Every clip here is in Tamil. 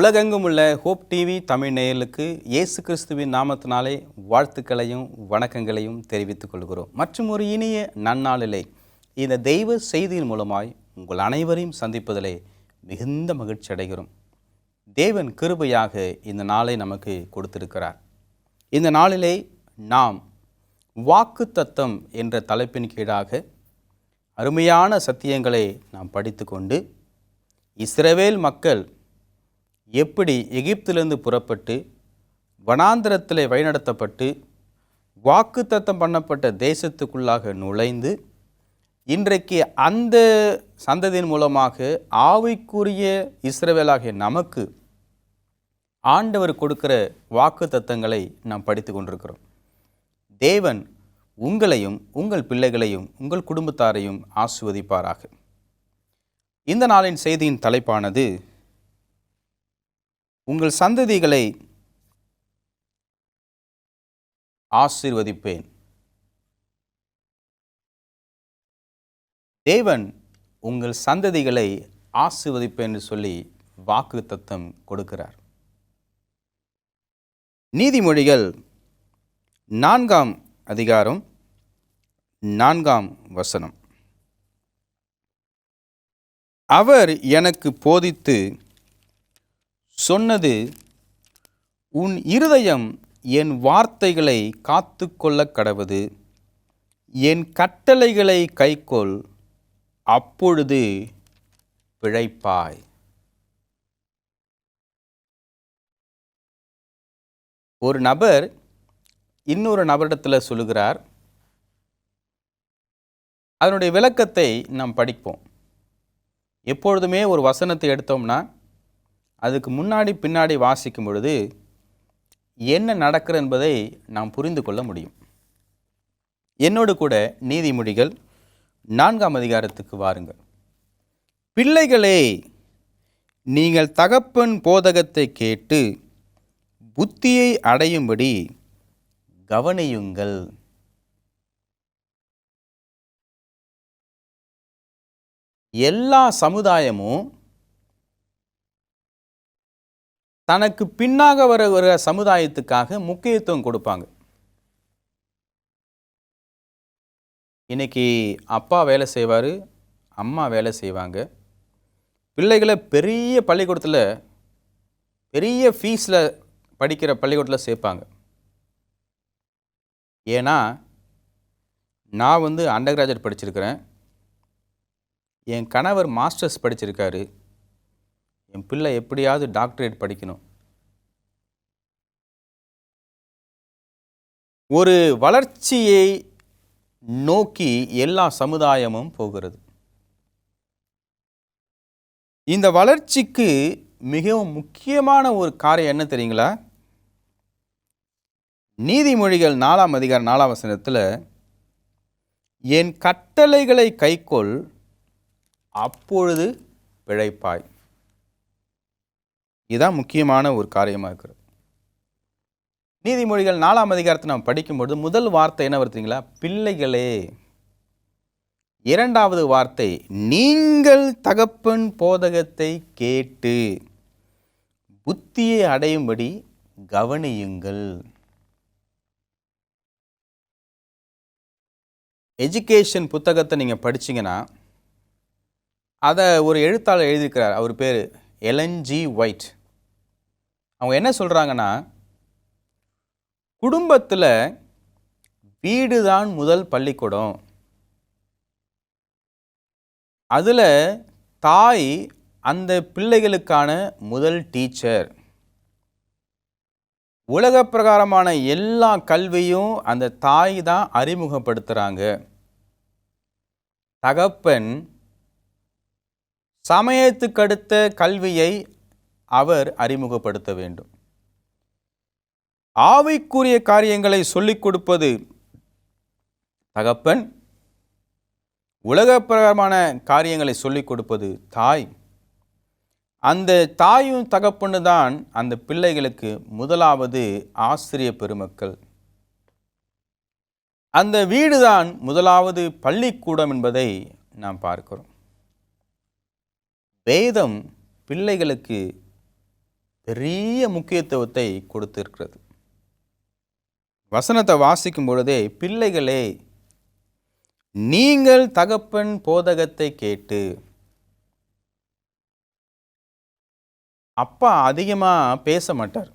உலகெங்கும் உள்ள ஹோப் டிவி தமிழ் நேயர்களுக்கு இயேசு கிறிஸ்துவின் நாமத்தினாலே வாழ்த்துக்களையும் வணக்கங்களையும் தெரிவித்துக் கொள்கிறோம். மற்றும் ஒரு இனிய நன்னாளிலே இந்த தெய்வ செய்தியின் மூலமாய் உங்கள் அனைவரையும் சந்திப்பதிலே மிகுந்த மகிழ்ச்சி அடைகிறோம். தேவன் கிருபையாக இந்த நாளை நமக்கு கொடுத்திருக்கிறார். இந்த நாளிலே நாம் வாக்குத்தத்தம் என்ற தலைப்பின் கீழாக அருமையான சத்தியங்களை நாம் படித்து கொண்டு இஸ்ரவேல் மக்கள் எப்படி எகிப்திலிருந்து புறப்பட்டு வனாந்திரத்தில் வழிநடத்தப்பட்டு வாக்குத்தத்தம் பண்ணப்பட்ட தேசத்துக்குள்ளாக நுழைந்து இன்றைக்கு அந்த சந்ததியின் மூலமாக ஆவிக்குரிய இஸ்ரவேலாகிய நமக்கு ஆண்டவர் கொடுக்கிற வாக்குத்தத்தங்களை நாம் படித்து கொண்டிருக்கிறோம். தேவன் உங்களையும் உங்கள் பிள்ளைகளையும் உங்கள் குடும்பத்தாரையும் ஆசீர்வதிப்பாராக. இந்த நாளின் செய்தியின் தலைப்பானது உங்கள் சந்ததிகளை ஆசீர்வதிப்பேன். தேவன் உங்கள் சந்ததிகளை ஆசீர்வதிப்பேன் என்று சொல்லி வாக்குத்தத்தம் கொடுக்கிறார். நீதிமொழிகள் 4ஆம் அதிகாரம் 4ஆம் வசனம். அவர் எனக்கு போதித்து சொன்னது, உன் இருதயம் என் வார்த்தைகளை காத்து கொள்ள கடவது, என் கட்டளைகளை கைக்கொள், அப்பொழுது பிழைப்பாய். ஒரு நபர் இன்னொரு நபரிடத்தில் சொல்லுகிறார். அதனுடைய விளக்கத்தை நாம் படிப்போம். எப்பொழுதுமே ஒரு வசனத்தை எடுத்தோம்னா அதுக்கு முன்னாடி பின்னாடி வாசிக்கும் பொழுது என்ன நடக்கிறது என்பதை நாம் புரிந்து கொள்ள முடியும். என்னோடு கூட நீதிமொழிகள் 4ஆம் அதிகாரத்துக்கு வாருங்கள். பிள்ளைகளே, நீங்கள் தகப்பன் போதகத்தை கேட்டு புத்தியை அடையும்படி கவனியுங்கள். எல்லா சமுதாயமும் தனக்கு பின்னாக வர சமுதாயத்துக்காக முக்கியத்துவம் கொடுப்பாங்க. இன்னைக்கு அப்பா வேலை செய்வார், அம்மா வேலை செய்வாங்க. பிள்ளைகளை பெரிய பள்ளிக்கூடத்தில் பெரிய ஃபீஸில் படிக்கிற பள்ளிக்கூடத்தில் சேர்ப்பாங்க. ஏன்னா நான் அண்டர் கிராஜுவேட் படிச்சிருக்கிறேன், என் கணவர் மாஸ்டர்ஸ் படிச்சிருக்காரு, என் பிள்ளை எப்படியாவது டாக்டரேட் படிக்கணும். ஒரு வளர்ச்சியை நோக்கி எல்லா சமுதாயமும் போகிறது. இந்த வளர்ச்சிக்கு மிகவும் முக்கியமான ஒரு காரியம் என்ன தெரியுங்களா? நீதிமொழிகள் 4ஆம் அதிகாரம் 4ஆம் வசனத்தில், என் கட்டளைகளை கைக்கொள், அப்பொழுது பிழைப்பாய். இதுதான் முக்கியமான ஒரு காரியமாக இருக்கிறது. நீதிமொழிகள் 4ஆம் அதிகாரத்தை நாம் படிக்கும்பொழுது முதல் வார்த்தை என்ன வருதுங்களா? பிள்ளைகளே. இரண்டாவது வார்த்தை, நீங்கள் தகப்பன் போதகத்தை கேட்டு புத்தியை அடையும்படி கவனியுங்கள். எஜுகேஷன் புத்தகத்தை நீங்கள் படிச்சிங்கன்னா அதை ஒரு எழுத்தாளர் எழுதியிருக்கிறார். அவர் பேர் எலன் ஜி ஒயிட். அவங்க என்ன சொல்கிறாங்கன்னா, குடும்பத்தில் வீடு தான் முதல் பள்ளிக்கூடம். அதில் தாய் அந்த பிள்ளைகளுக்கான முதல் டீச்சர். உலக பிரகாரமான எல்லா கல்வியும் அந்த தாய் தான் அறிமுகப்படுத்துகிறாங்க. தகப்பன் சமயத்துக்கடுத்த கல்வியை அவர் அறிமுகப்படுத்த வேண்டும். ஆவிக்குரிய காரியங்களை சொல்லிக் கொடுப்பது தகப்பன், உலக பிரகாரமான காரியங்களை சொல்லிக் கொடுப்பது தாய். அந்த தாயும் தகப்பனு தான் அந்த பிள்ளைகளுக்கு முதலாவது ஆசிரிய பெருமக்கள். அந்த வீடுதான் முதலாவது பள்ளிக்கூடம் என்பதை நாம் பார்க்கிறோம். வேதம் பிள்ளைகளுக்கு பெரிய முக்கியத்துவத்தை கொடுத்திருக்கிறது. வசனத்தை வாசிக்கும் பொழுதே, பிள்ளைகளே நீங்கள் தகப்பன் போதகத்தை கேட்டு. அப்பா அதிகமாக பேச மாட்டார்.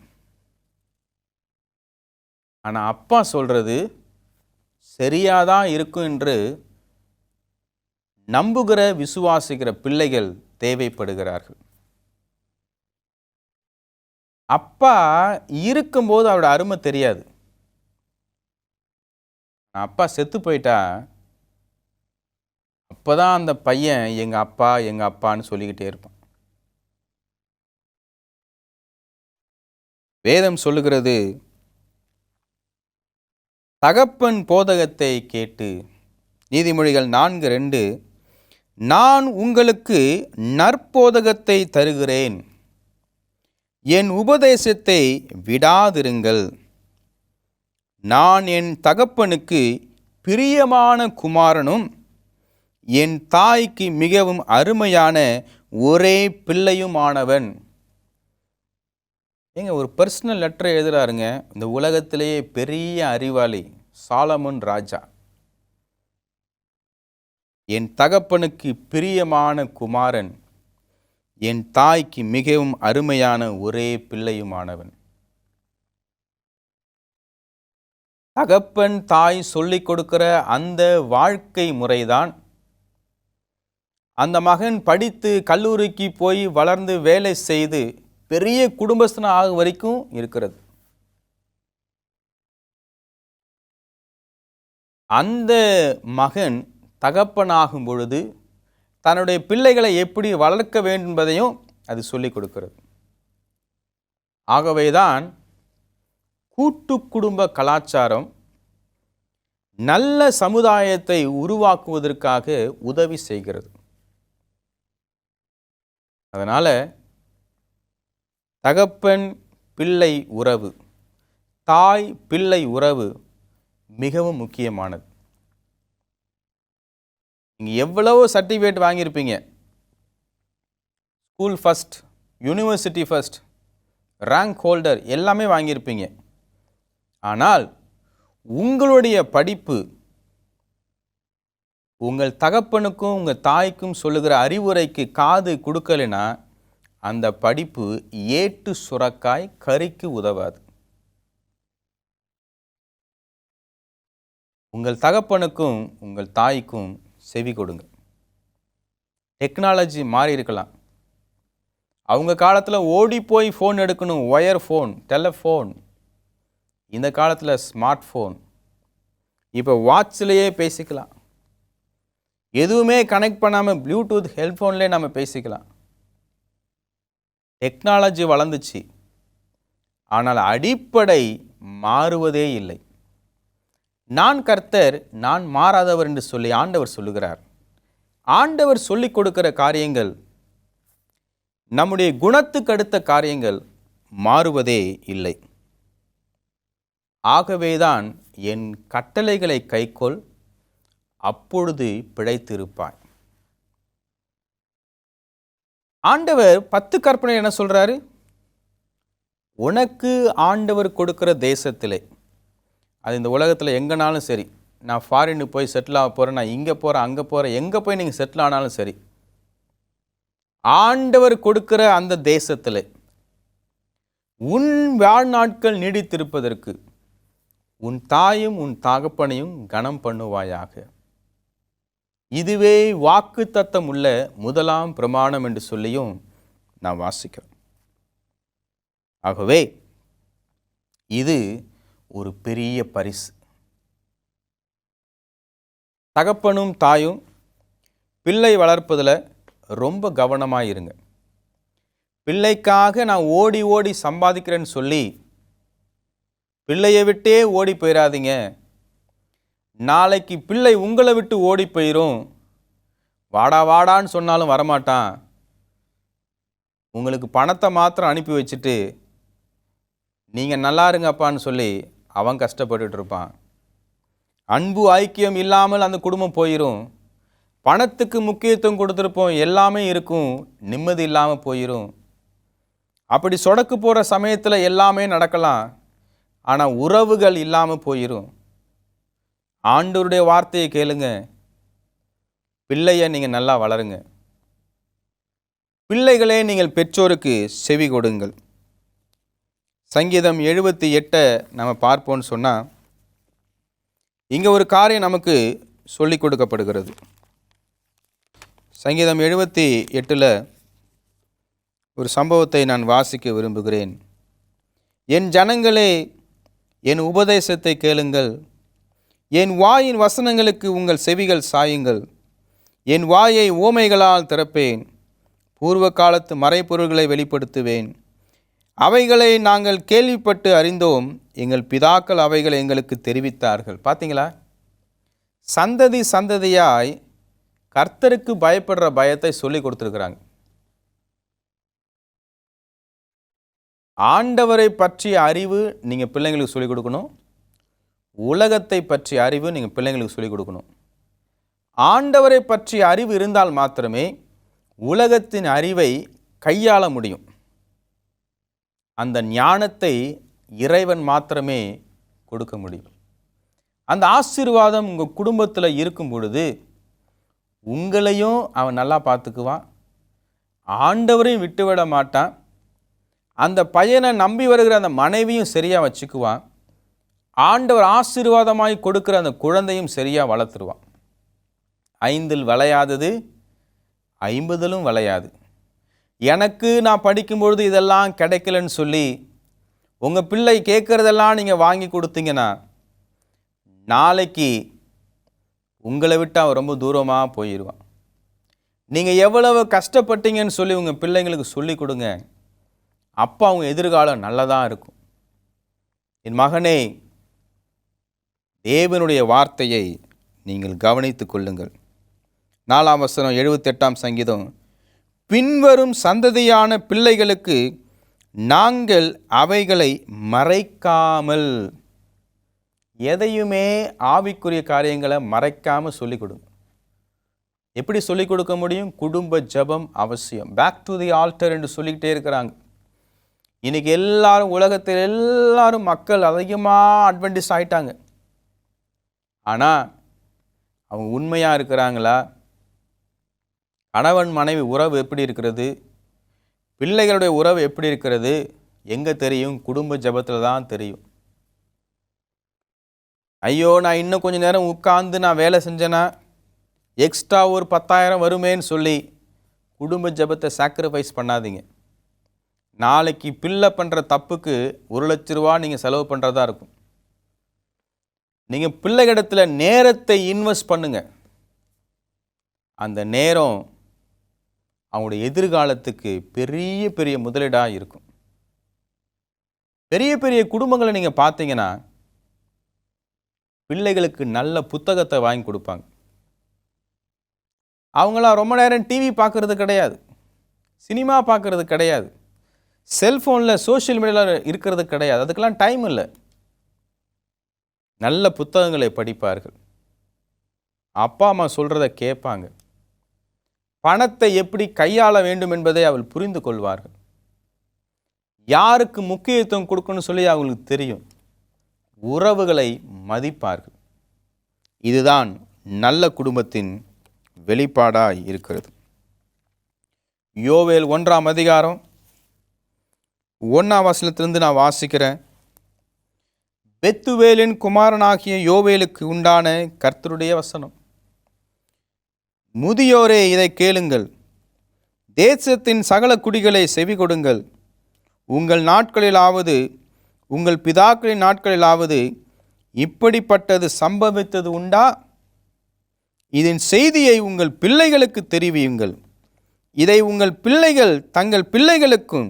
ஆனால் அப்பா சொல்றது சரியாதான் இருக்கும் என்று நம்புகிற விசுவாசிக்கிற பிள்ளைகள் தேவைப்படுகிறார்கள். அப்பா இருக்கும்போது அவரோட அருமை தெரியாது. அப்பா செத்து போயிட்டா அப்போதான் அந்த பையன் எங்கள் அப்பா எங்கள் அப்பான்னு சொல்லிக்கிட்டே இருப்பான். வேதம் சொல்லுகிறது, தகப்பன் போதகத்தை கேட்டு. நீதிமொழிகள் 4:2, நான் உங்களுக்கு நற்போதகத்தை தருகிறேன், என் உபதேசத்தை விடாதிருங்கள். நான் என் தகப்பனுக்கு பிரியமான குமாரனும் என் தாய்க்கு மிகவும் அருமையான ஒரே பிள்ளையுமானவன். ஒரு பர்சனல் லெட்டர் எழுதுறாருங்க. இந்த உலகத்திலேயே பெரிய அறிவாளி சாலமன் ராஜா. என் தகப்பனுக்கு பிரியமான குமாரன், என் தாய்க்கு மிகவும் அருமையான ஒரே பிள்ளையுமானவன். தகப்பன் தாய் சொல்லிக் கொடுக்கிற அந்த வாழ்க்கை முறைதான் அந்த மகன் படித்து கல்லூரிக்கு போய் வளர்ந்து வேலை செய்து பெரிய குடும்பஸ்தன ஆகும் வரைக்கும் இருக்கிறது. அந்த மகன் தகப்பனாகும் பொழுது தன்னுடைய பிள்ளைகளை எப்படி வளர்க்க வேண்டும் என்பதையும் அது சொல்லிக் கொடுக்கிறது. ஆகவேதான் கூட்டு குடும்ப கலாச்சாரம் நல்ல சமுதாயத்தை உருவாக்குவதற்காக உதவி செய்கிறது. அதனால் தகப்பன் பிள்ளை உறவு, தாய் பிள்ளை உறவு மிகவும் முக்கியமானது. நீங்கள் எவ்வளவோ சர்டிஃபிகேட் வாங்கியிருப்பீங்க, school first, university first, rank holder எல்லாமே வாங்கியிருப்பீங்க. ஆனால் உங்களுடைய படிப்பு உங்கள் தகப்பனுக்கும் உங்கள் தாய்க்கும் சொல்லுகிற அறிவுரைக்கு காது கொடுக்கலைன்னா அந்த படிப்பு ஏட்டு சுரக்காய் கறிக்கு உதவாது. உங்கள் தகப்பனுக்கும் உங்கள் தாய்க்கும் செவி கொடுங்க. டெக்னாலஜி மாறி இருக்கலாம். அவங்க காலத்தில் ஓடி போய் ஃபோன் எடுக்கணும், ஒயர் ஃபோன், டெலிஃபோன். இந்த காலத்தில் ஸ்மார்ட் ஃபோன். இப்போ வாட்ச்லேயே பேசிக்கலாம். எதுவுமே கனெக்ட் பண்ணாமல் ப்ளூடூத் ஹெட்ஃபோன்லேயே நம்ம பேசிக்கலாம். டெக்னாலஜி வளர்ந்துச்சு, ஆனால் அடிப்படை மாறுவதே இல்லை. நான் கர்த்தர், நான் மாறாதவர் என்று சொல்லி ஆண்டவர் சொல்லுகிறார். ஆண்டவர் சொல்லிக் கொடுக்கிற காரியங்கள், நம்முடைய குணத்துக்கு அடுத்த காரியங்கள் மாறுவதே இல்லை. ஆகவேதான் என் கட்டளைகளை கைக்கொள், அப்பொழுது பிழைத்திருப்பாய். ஆண்டவர் 10 கற்பனை என்ன சொல்றாரு? உனக்கு ஆண்டவர் கொடுக்கிற தேசத்திலே, அது இந்த உலகத்தில் எங்கேனாலும் சரி, நான் ஃபாரினுக்கு போய் செட்டில் ஆக போகிறேன், நான் இங்கே போகிறேன் அங்கே போகிறேன், எங்கே போய் நீங்கள் செட்டில் ஆனாலும் சரி, ஆண்டவர் கொடுக்கிற அந்த தேசத்தில் உன் வாழ்நாட்கள் நீடித்திருப்பதற்கு உன் தாயும் உன் தகப்பனையும் கனம் பண்ணுவாயாக. இதுவே வாக்கு தத்தம் உள்ள முதலாம் பிரமாணம் என்று சொல்லியும் நான் வாசிக்கிறேன். ஆகவே இது ஒரு பெரிய பரிசு. தகப்பனும் தாயும் பிள்ளை வளர்ப்பதில் ரொம்ப கவனமாக இருங்க. பிள்ளைக்காக நான் ஓடி ஓடி சம்பாதிக்கிறேன்னு சொல்லி பிள்ளையை விட்டே ஓடி போயிடாதீங்க. நாளைக்கு பிள்ளை உங்களை விட்டு ஓடி போயிடும். வாடா வாடான்னு சொன்னாலும் வரமாட்டான். உங்களுக்கு பணத்தை மாத்திரம் அனுப்பி வச்சுட்டு நீங்கள் நல்லா இருங்கப்பான்னு சொல்லி அவன் கஷ்டப்பட்டுட்டு இருப்பான். அன்பு ஐக்கியம் இல்லாமல் அந்த குடும்பம் போயிடும். பணத்துக்கு முக்கியத்துவம் கொடுத்துருப்போம், எல்லாமே இருக்கும், நிம்மதி இல்லாமல் போயிடும். அப்படி சொடக்கு போகிற சமயத்தில் எல்லாமே நடக்கலாம். ஆனால் உறவுகள் இல்லாமல் போயிடும். ஆண்டவருடைய வார்த்தையை கேளுங்க. பிள்ளையை நீங்கள் நல்லா வளருங்க. பிள்ளைகளே நீங்கள் பெற்றோருக்கு செவி கொடுங்கள். சங்கீதம் 78 நம்ம பார்ப்போம்னு சொன்னால், இங்கே ஒரு காரியம் நமக்கு சொல்லிக் கொடுக்கப்படுகிறது. சங்கீதம் 78 ஒரு சம்பவத்தை நான் வாசிக்க விரும்புகிறேன். என் ஜனங்களே, என் உபதேசத்தை கேளுங்கள். என் வாயின் வசனங்களுக்கு உங்கள் செவிகள் சாயுங்கள். என் வாயை ஊமைகளால் திறப்பேன். பூர்வ காலத்து மறைப்பொருள்களை வெளிப்படுத்துவேன். அவைகளை நாங்கள் கேள்விப்பட்டு அறிந்தோம். எங்கள் பிதாக்கள் அவைகளை எங்களுக்கு தெரிவித்தார்கள். பார்த்தீங்களா? சந்ததி சந்ததியாய் கர்த்தருக்கு பயப்படுற பயத்தை சொல்லி கொடுத்துருக்குறாங்க. ஆண்டவரை பற்றிய அறிவு நீங்கள் பிள்ளைங்களுக்கு சொல்லிக் கொடுக்கணும். உலகத்தை பற்றிய அறிவு நீங்கள் பிள்ளைங்களுக்கு சொல்லிக் கொடுக்கணும். ஆண்டவரை பற்றிய அறிவு இருந்தால் மாத்திரமே உலகத்தின் அறிவை கையாள முடியும். அந்த ஞானத்தை இறைவன் மாத்திரமே கொடுக்க முடியும். அந்த ஆசீர்வாதம் உங்கள் குடும்பத்தில் இருக்கும் பொழுது உங்களையும் அவன் நல்லா பார்த்துக்குவான். ஆண்டவரையும் விட்டுவிட மாட்டான். அந்த பையனை நம்பி வருகிற அந்த மனைவியும் சரியாக வச்சுக்குவான். ஆண்டவர் ஆசீர்வாதமாய் கொடுக்குற அந்த குழந்தையும் சரியாக வளர்த்துருவான். 5 விளையாதது 50 விளையாது. எனக்கு நான் படிக்கும்பொழுது இதெல்லாம் கிடைக்கலன்னு சொல்லி உங்கள் பிள்ளை கேட்குறதெல்லாம் நீங்கள் வாங்கி கொடுத்தீங்கன்னா நாளைக்கு உங்களை விட்டு அவன் ரொம்ப தூரமாக போயிடுவான். நீங்கள் எவ்வளவு கஷ்டப்பட்டீங்கன்னு சொல்லி உங்கள் பிள்ளைங்களுக்கு சொல்லி கொடுங்க. அப்போ அவங்க எதிர்காலம் நல்லதாக இருக்கும். என் மகனே, தேவனுடைய வார்த்தையை நீங்கள் கவனித்து கொள்ளுங்கள். 4ஆம் வசனம் 78ஆம் சங்கீதம், பின்வரும் சந்ததியான பிள்ளைகளுக்கு நாங்கள் அவைகளை மறைக்காமல், எதையுமே ஆவிக்குரிய காரியங்களை மறைக்காமல் சொல்லிக் கொடுங்க. எப்படி சொல்லிக் கொடுக்க முடியும்? குடும்ப ஜெபம் அவசியம். பேக் டு தி ஆல்டர் என்று சொல்லிக்கிட்டே இருக்கிறாங்க. இன்றைக்கி எல்லாரும், உலகத்தில் எல்லாரும் மக்கள் அதிகமாக அட்வென்டிஸ் ஆகிட்டாங்க. ஆனால் அவங்க உண்மையாக இருக்கிறாங்களா? கணவன் மனைவி உறவு எப்படி இருக்கிறது? பிள்ளைகளுடைய உறவு எப்படி இருக்கிறது? எங்கே தெரியும்? குடும்ப ஜெபத்தில் தான் தெரியும். ஐயோ, நான் இன்னும் கொஞ்சம் நேரம் உட்கார்ந்து நான் வேலை செஞ்சேன்னா எக்ஸ்ட்ரா ஒரு 10,000 வருமேன்னு சொல்லி குடும்ப ஜெபத்தை சாக்ரிஃபைஸ் பண்ணாதீங்க. நாளைக்கு பிள்ளை பண்ணுற தப்புக்கு 1,00,000 ரூபா நீங்கள் செலவு பண்ணுறதா இருக்கும். நீங்கள் பிள்ளைகளிடத்தில் நேரத்தை இன்வெஸ்ட் பண்ணுங்க. அந்த நேரம் அவங்களுடைய எதிர்காலத்துக்கு பெரிய பெரிய முதலீடாக இருக்கும். பெரிய பெரிய குடும்பங்களை நீங்கள் பார்த்தீங்கன்னா பிள்ளைகளுக்கு நல்ல புத்தகத்தை வாங்கி கொடுப்பாங்க. அவங்களாம் ரொம்ப நேரம் டிவி பார்க்கறது கிடையாது, சினிமா பார்க்கறது கிடையாது, செல்ஃபோனில் சோஷியல் மீடியாவில் இருக்கிறது கிடையாது. அதுக்கெல்லாம் டைம் இல்லை. நல்ல புத்தகங்களை படிப்பார்கள். அப்பா அம்மா சொல்கிறத கேட்பாங்க. பணத்தை எப்படி கையாள வேண்டும் என்பதை அவள் புரிந்து கொள்வார்கள். யாருக்கு முக்கியத்துவம் கொடுக்கணும்னு சொல்லி அவங்களுக்கு தெரியும். உறவுகளை மதிப்பார்கள். இதுதான் நல்ல குடும்பத்தின் வெளிப்பாடாய் இருக்கிறது. யோவேல் 1ஆம் அதிகாரம் 1ஆம் வசனத்திலிருந்து நான் வாசிக்கிறேன். பெத்துவேலின் குமாரனாகிய யோவேலுக்கு உண்டான கர்த்தருடைய வசனம். முதியோரே, இதை கேளுங்கள். தேசத்தின் சகல குடிகளை செவி கொடுங்கள். உங்கள் நாட்களிலாவது உங்கள் பிதாக்களின் நாட்களிலாவது இப்படிப்பட்டது சம்பவித்தது உண்டா? இதன் செய்தியை உங்கள் பிள்ளைகளுக்கு தெரிவியுங்கள். இதை உங்கள் பிள்ளைகள் தங்கள் பிள்ளைகளுக்கும்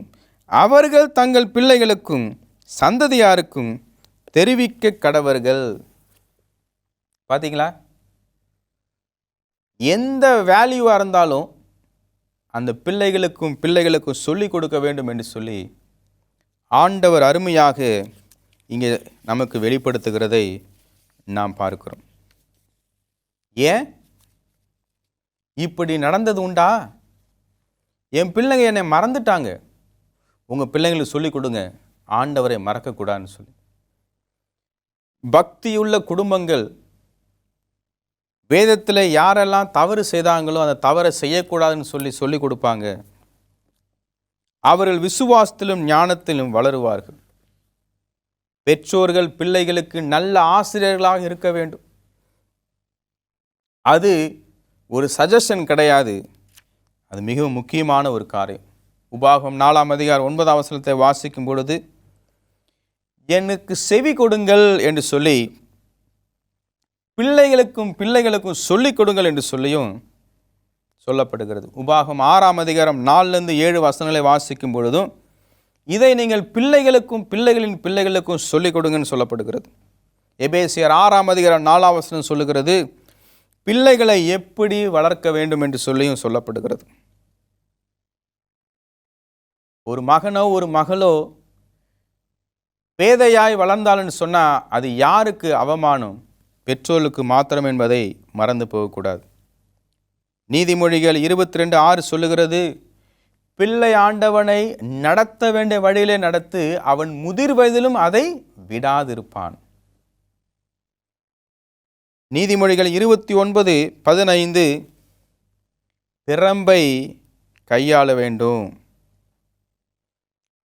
அவர்கள் தங்கள் பிள்ளைகளுக்கும் சந்ததியாருக்கும் தெரிவிக்க கடவர்கள். பார்த்தீங்களா? எந்த வேல்யூவாக இருந்தாலும் அந்த பிள்ளைகளுக்கும் சொல்லிக் கொடுக்க வேண்டும் என்று சொல்லி ஆண்டவர் அருமையாக இங்கே நமக்கு வெளிப்படுத்துகிறதை நாம் பார்க்கிறோம். ஏன் இப்படி நடந்தது உண்டா? என் பிள்ளைங்க என்னை மறந்துட்டாங்க, உங்கள் பிள்ளைங்களுக்கு சொல்லிக் கொடுங்க, ஆண்டவரை மறக்கக்கூடாதுன்னு சொல்லி. பக்தியுள்ள குடும்பங்கள் வேதத்தில் யாரெல்லாம் தவறு செய்தாங்களோ அந்த தவறை செய்யக்கூடாதுன்னு சொல்லிக் கொடுப்பாங்க. அவர்கள் விசுவாசத்திலும் ஞானத்திலும் வளருவார்கள். பெற்றோர்கள் பிள்ளைகளுக்கு நல்ல ஆசிரியர்களாக இருக்க வேண்டும். அது ஒரு சஜஷன் கிடையாது, அது மிகவும் முக்கியமான ஒரு காரியம். உபாகமம் 4ஆம் அதிகாரம் 9ஆம் வசனத்தை வாசிக்கும் பொழுது, எனக்கு செவி கொடுங்கள் என்று சொல்லி பிள்ளைகளுக்கும் சொல்லிக் கொடுங்கள் என்று சொல்லியும் சொல்லப்படுகிறது. உபாகமம் 6ஆம் அதிகாரம் 4லிருந்து 7 வசனங்களை வாசிக்கும் பொழுதும் இதை நீங்கள் பிள்ளைகளுக்கும் பிள்ளைகளுக்கும் சொல்லிக் கொடுங்கன்னு சொல்லப்படுகிறது. எபேசியர் 6ஆம் அதிகாரம் 4ஆம் வசனம் சொல்லுகிறது, பிள்ளைகளை எப்படி வளர்க்க வேண்டும் என்று சொல்லியும் சொல்லப்படுகிறது. ஒரு மகனோ ஒரு மகளோ பேதையாய் வளர்ந்தாள்னு சொன்னால் அது யாருக்கு அவமானம்? பெற்றோருக்கு மாத்திரம் என்பதை மறந்து போகக்கூடாது. நீதிமொழிகள் 22:6 சொல்லுகிறது, பிள்ளை ஆண்டவனை நடத்த வேண்டிய வழியிலே நடத்து, அவன் முதிர் வயதிலும் அதை விடாதிருப்பான். நீதிமொழிகள் 29:15 திறம்பை கையாள வேண்டும்,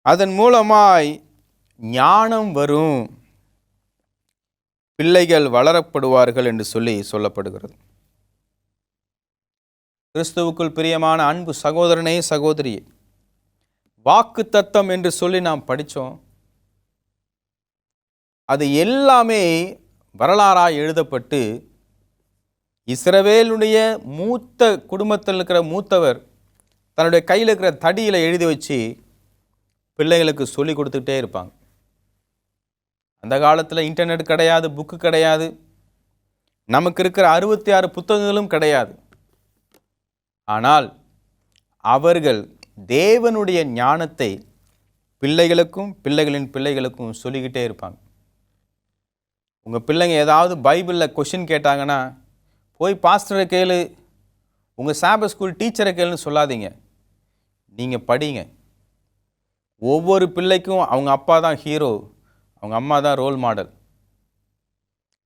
அதன் மூலமாய் ஞானம் வரும், பிள்ளைகள் வளரப்படுவார்கள் என்று சொல்லப்படுகிறது. கிறிஸ்துவுக்குள் பிரியமான அன்பு சகோதரனே சகோதரியே, வாக்குத்தத்தம் என்று சொல்லி நாம் படித்தோம். அது எல்லாமே வரலாறாய் எழுதப்பட்டு இஸ்ரவேலுடைய மூத்த குடும்பத்தில் இருக்கிற மூத்தவர் தன்னுடைய கையில் இருக்கிற தடியில் எழுதி வச்சு பிள்ளைகளுக்கு சொல்லி கொடுத்துக்கிட்டே இருப்பாங்க. அந்த காலத்தில் இன்டர்நெட் கிடையாது, புக்கு கிடையாது, நமக்கு இருக்கிற 66 புத்தகங்களும் கிடையாது. ஆனால் அவர்கள் தேவனுடைய ஞானத்தை பிள்ளைகளுக்கும் பிள்ளைகளுக்கும் சொல்லிக்கிட்டே இருப்பாங்க. உங்கள் பிள்ளைங்க ஏதாவது பைபிளில் கொஷின் கேட்டாங்கன்னா போய் பாஸ்டரை கேளு, உங்கள் சாபத் ஸ்கூல் டீச்சரை கேளுன்னு சொல்லாதீங்க. நீங்கள் படிங்க. ஒவ்வொரு பிள்ளைக்கும் அவங்க அப்பா தான் ஹீரோ, அவங்க அம்மா தான் ரோல் மாடல்.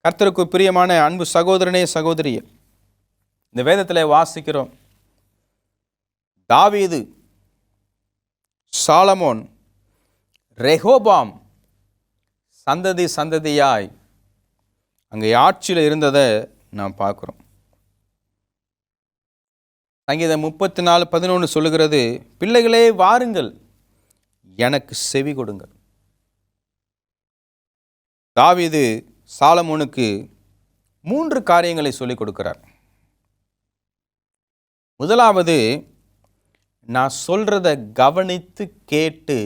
கர்த்தருக்கு பிரியமான அன்பு சகோதரனே சகோதரியே, இந்த வேதத்தில் வாசிக்கிறோம், தாவீது, சாலமோன், ரெஹோபாம் சந்ததியாய் அங்கே ஆட்சியில் இருந்ததை நாம் பார்க்குறோம். சங்கீதம் 34:11 சொல்லுகிறது, பிள்ளைகளே வாருங்கள், எனக்கு செவி கொடுங்கள். தாவீது சாலமோனுக்கு 3 காரியங்களை சொல்லிக் கொடுக்கிறார். முதலாவது, நான் சொல்கிறத கவனித்து கேட்டு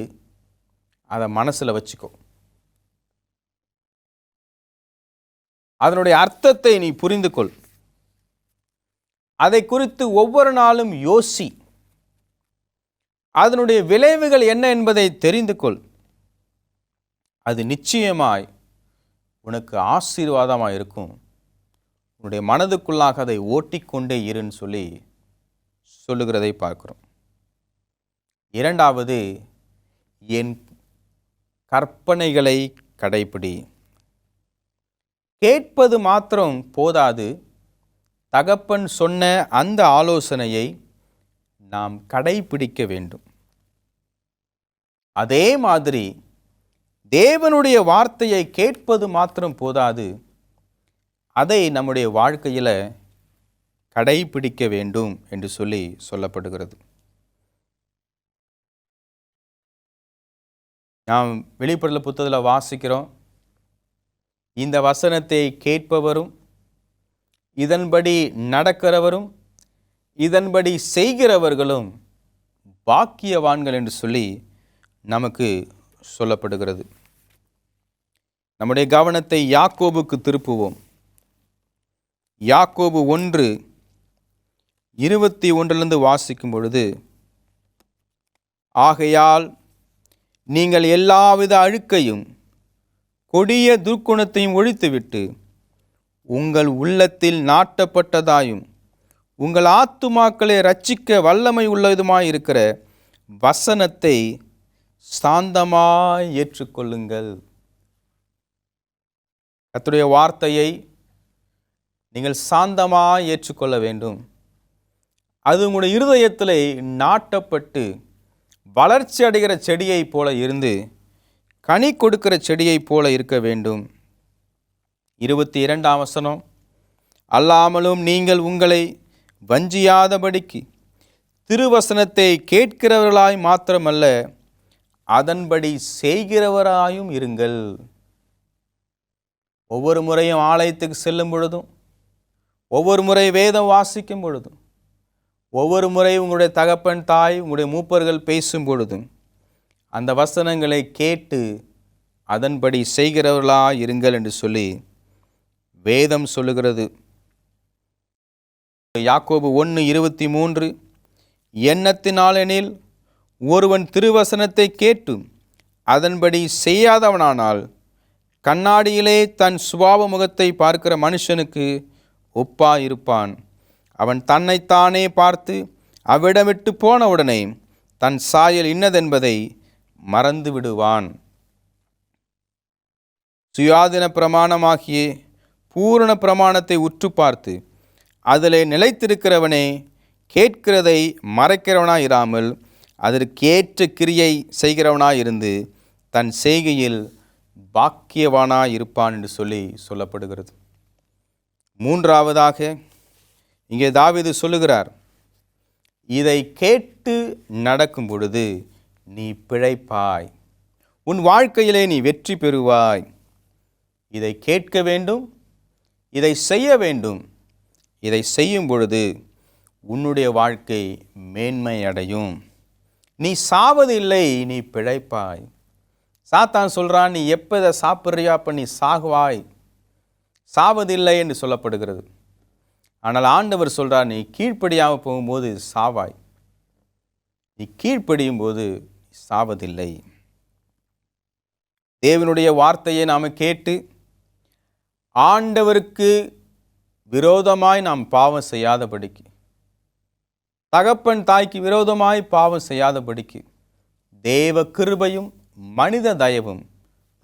அதை மனசில் வச்சுக்கோ, அதனுடைய அர்த்தத்தை நீ புரிந்து கொள், அதை குறித்து ஒவ்வொரு நாளும் யோசி, அதனுடைய விளைவுகள் என்ன என்பதை தெரிந்து கொள். அது நிச்சயமாய் உனக்கு ஆசீர்வாதமாக இருக்கும். உன்னுடைய மனதுக்குள்ளாக அதை ஓட்டிக்கொண்டே இருன்னு சொல்லுகிறதை பார்க்கிறோம். இரண்டாவது, என் கற்பனைகளை கடைப்பிடி. கேட்பது மாத்திரம் போதாது, தகப்பன் சொன்ன அந்த ஆலோசனையை நாம் கடைப்பிடிக்க வேண்டும். அதே மாதிரி தேவனுடைய வார்த்தையை கேட்பது மாத்திரம் போதாது, அதை நம்முடைய வாழ்க்கையில் கடைப்பிடிக்க வேண்டும் என்று சொல்லப்படுகிறது. நாம் வெளிப்படுத்தல் புத்தகத்தில் வாசிக்கிறோம், இந்த வசனத்தை கேட்பவரும் இதன்படி நடக்கிறவரும் இதன்படி செய்கிறவர்களும் பாக்கியவான்கள் என்று நமக்கு சொல்லப்படுகிறது. நம்முடைய கவனத்தை யாக்கோபுக்கு திருப்புவோம். யாக்கோபு 1:21 வாசிக்கும் பொழுது, ஆகையால் நீங்கள் எல்லாவித அழுக்கையும் கொடிய துர்க்குணத்தையும் ஒழித்துவிட்டு உங்கள் உள்ளத்தில் நாட்டப்பட்டதாயும் உங்கள் ஆத்துமாக்களை இரட்சிக்க வல்லமை உள்ளதுமாயிருக்கிற வசனத்தை சாந்தமாய் ஏற்றுக்கொள்ளுங்கள். கர்த்தருடைய வார்த்தையை நீங்கள் சாந்தமாய் ஏற்றுக்கொள்ள வேண்டும். அது உங்களுடைய இருதயத்திலே நாட்டப்பட்டு வளர்ச்சி அடைகிற செடியைப் போல இருந்து கனி கொடுக்கிற செடியைப் போல இருக்க வேண்டும். 22ஆம் வசனம், அல்லாமலும் நீங்கள் உங்களை வஞ்சியாதபடிக்கு திருவசனத்தை கேட்கிறவர்களாய் மாத்திரமல்ல, அதன்படி செய்கிறவராயும் இருங்கள். ஒவ்வொரு முறையும் ஆலயத்துக்கு செல்லும் பொழுதும், ஒவ்வொரு முறை வேதம் வாசிக்கும் பொழுதும், ஒவ்வொரு முறை உங்களுடைய தகப்பன் தாய் உங்களுடைய மூப்பர்கள் பேசும் பொழுதும் அந்த வசனங்களை கேட்டு அதன்படி செய்கிறவர்களாய் இருங்கள் என்று சொல்லி வேதம் சொல்லுகிறது. யாக்கோபு 1:23, எண்ணத்தினாலெனில் ஒருவன் திருவசனத்தை கேட்டு அதன்படி செய்யாதவனானால் கண்ணாடியிலே தன் சுபாவ முகத்தை பார்க்கிற மனுஷனுக்கு ஒப்பாயிருப்பான். அவன் தன்னைத்தானே பார்த்து அவ்விடமிட்டு போனவுடனே தன் சாயல் இன்னதென்பதை மறந்து விடுவான். சுயாதீன பிரமாணமாகிய பூரண பிரமாணத்தை உற்று பார்த்து அதிலே நிலைத்திருக்கிறவனே கேட்கிறதை மறைக்கிறவனாயிராமல் அதற்கேற்ற கிரியை செய்கிறவனாயிருந்து தன் செய்கையில் பாக்கியவானாயிருப்பான் என்று சொல்லப்படுகிறது. மூன்றாவதாக இங்கே தாவீது சொல்லுகிறார், இதை கேட்டு நடக்கும் பொழுது நீ பிழைப்பாய், உன் வாழ்க்கையிலே நீ வெற்றி பெறுவாய். இதை கேட்க வேண்டும், இதை செய்ய வேண்டும். இதை செய்யும் பொழுது உன்னுடைய வாழ்க்கை மேன்மை அடையும். நீ சாவதில்லை, நீ பிழைப்பாய். சாத்தான் சொல்கிறான், நீ எப்போ இதை சாப்பிட்றியா அப்போ நீ சாகுவாய், சாவதில்லை என்று சொல்லப்படுகிறது. ஆனால் ஆண்டவர் சொல்கிறார், நீ கீழ்ப்படியாமல் போகும்போது சாவாய், நீ கீழ்ப்படியும் போது சாவதில்லை. தேவனுடைய வார்த்தையை நாம் கேட்டு ஆண்டவருக்கு விரோதமாய் நாம் பாவம் செய்யாதபடிக்கு, தகப்பன் தாய்க்கு விரோதமாய் பாவம் செய்யாதபடிக்கு தேவ கிருபையும் மனித தயவும்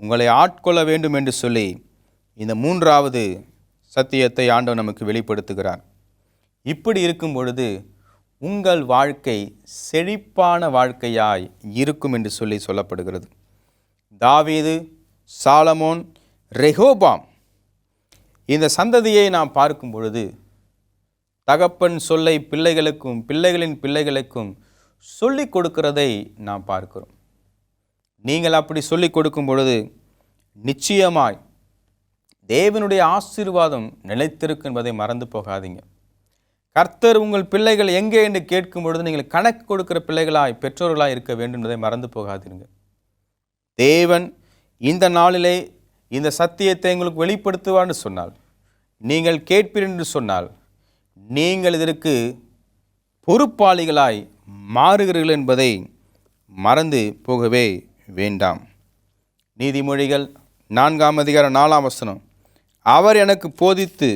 உங்களை ஆட்கொள்ள வேண்டும் என்று சொல்லி இந்த மூன்றாவது சத்தியத்தை ஆண்டவர் நமக்கு வெளிப்படுத்துகிறார். இப்படி இருக்கும் பொழுது உங்கள் வாழ்க்கை செழிப்பான வாழ்க்கையாய் இருக்கும் என்று சொல்லப்படுகிறது. தாவீது, சாலமோன், ரெகோபாம் இந்த சந்ததியை நாம் பார்க்கும் பொழுது தகப்பன் சொல்லை பிள்ளைகளுக்கும் பிள்ளைகளின் பிள்ளைகளுக்கும் சொல்லிக் கொடுக்கிறதை நாம் பார்க்கிறோம். நீங்கள் அப்படி சொல்லிக் கொடுக்கும் பொழுது நிச்சயமாய் தேவனுடைய ஆசீர்வாதம் நிலைத்திருக்கும் என்பதை மறந்து போகாதீங்க. கர்த்தர் உங்கள் பிள்ளைகள் எங்கே என்று கேட்கும் பொழுது நீங்கள் கணக்கு கொடுக்கிற பிள்ளைகளாய் பெற்றோர்களாய் இருக்க வேண்டும் என்பதை மறந்து போகாதீங்க. தேவன் இந்த நாளிலே இந்த சத்தியத்தை உங்களுக்கு வெளிப்படுத்துவான்னு சொன்னால், நீங்கள் கேட்பீர் என்று சொன்னால், நீங்கள் இதற்கு பொறுப்பாளிகளாய் மாறுகிறீர்கள் என்பதை மறந்து போகவே வேண்டாம். நீதிமொழிகள் 4ஆம் அதிகாரம் 4ஆம் வசனம், அவர் எனக்கு போதித்து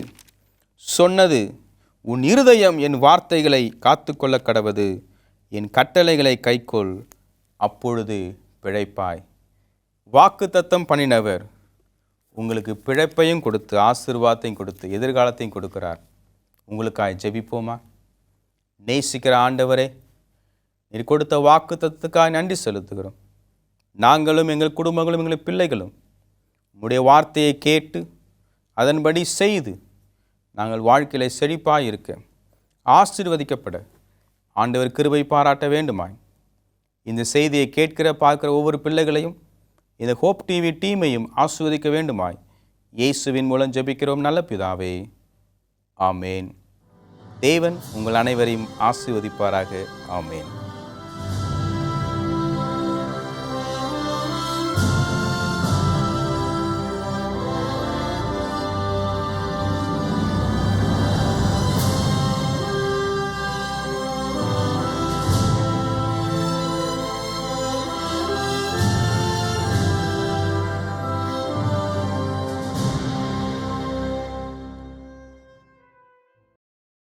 சொன்னது, உன் இருதயம் என் வார்த்தைகளை காத்து கொள்ள கடவது, என் கட்டளைகளை கைக்கொள், அப்பொழுது பிழைப்பாய். வாக்குத்தத்தம் பண்ணினவர் உங்களுக்கு பிழைப்பையும் கொடுத்து ஆசீர்வாதத்தையும் கொடுத்து எதிர்காலத்தையும் கொடுக்கிறார். உங்களுக்காய் ஜெபிப்போமா? நேசிக்கிற ஆண்டவரே, நீர் கொடுத்த வாக்குத்தத்தத்துக்காக நன்றி செலுத்துகிறோம். நாங்களும் எங்கள் குடும்பங்களும் எங்கள் பிள்ளைகளும் உம்முடைய வார்த்தையை கேட்டு அதன்படி செய்து நாங்கள் வாழ்க்கையில் செழிப்பாய் இருக்க ஆசீர்வதிக்கப்பட ஆண்டவர் கிருபை பாராட்ட வேண்டுமாய் இந்த செய்தியை கேட்கிற பார்க்கிற ஒவ்வொரு பிள்ளைகளையும் இந்த ஹோப் டிவி டீமையும் ஆசீர்வதிக்க வேண்டுமாய் இயேசுவின் மூலம் ஜெபிக்கிறோம் நல்ல பிதாவே, ஆமேன். தேவன் உங்கள் அனைவரையும் ஆசீர்வதிப்பாராக. ஆமேன்.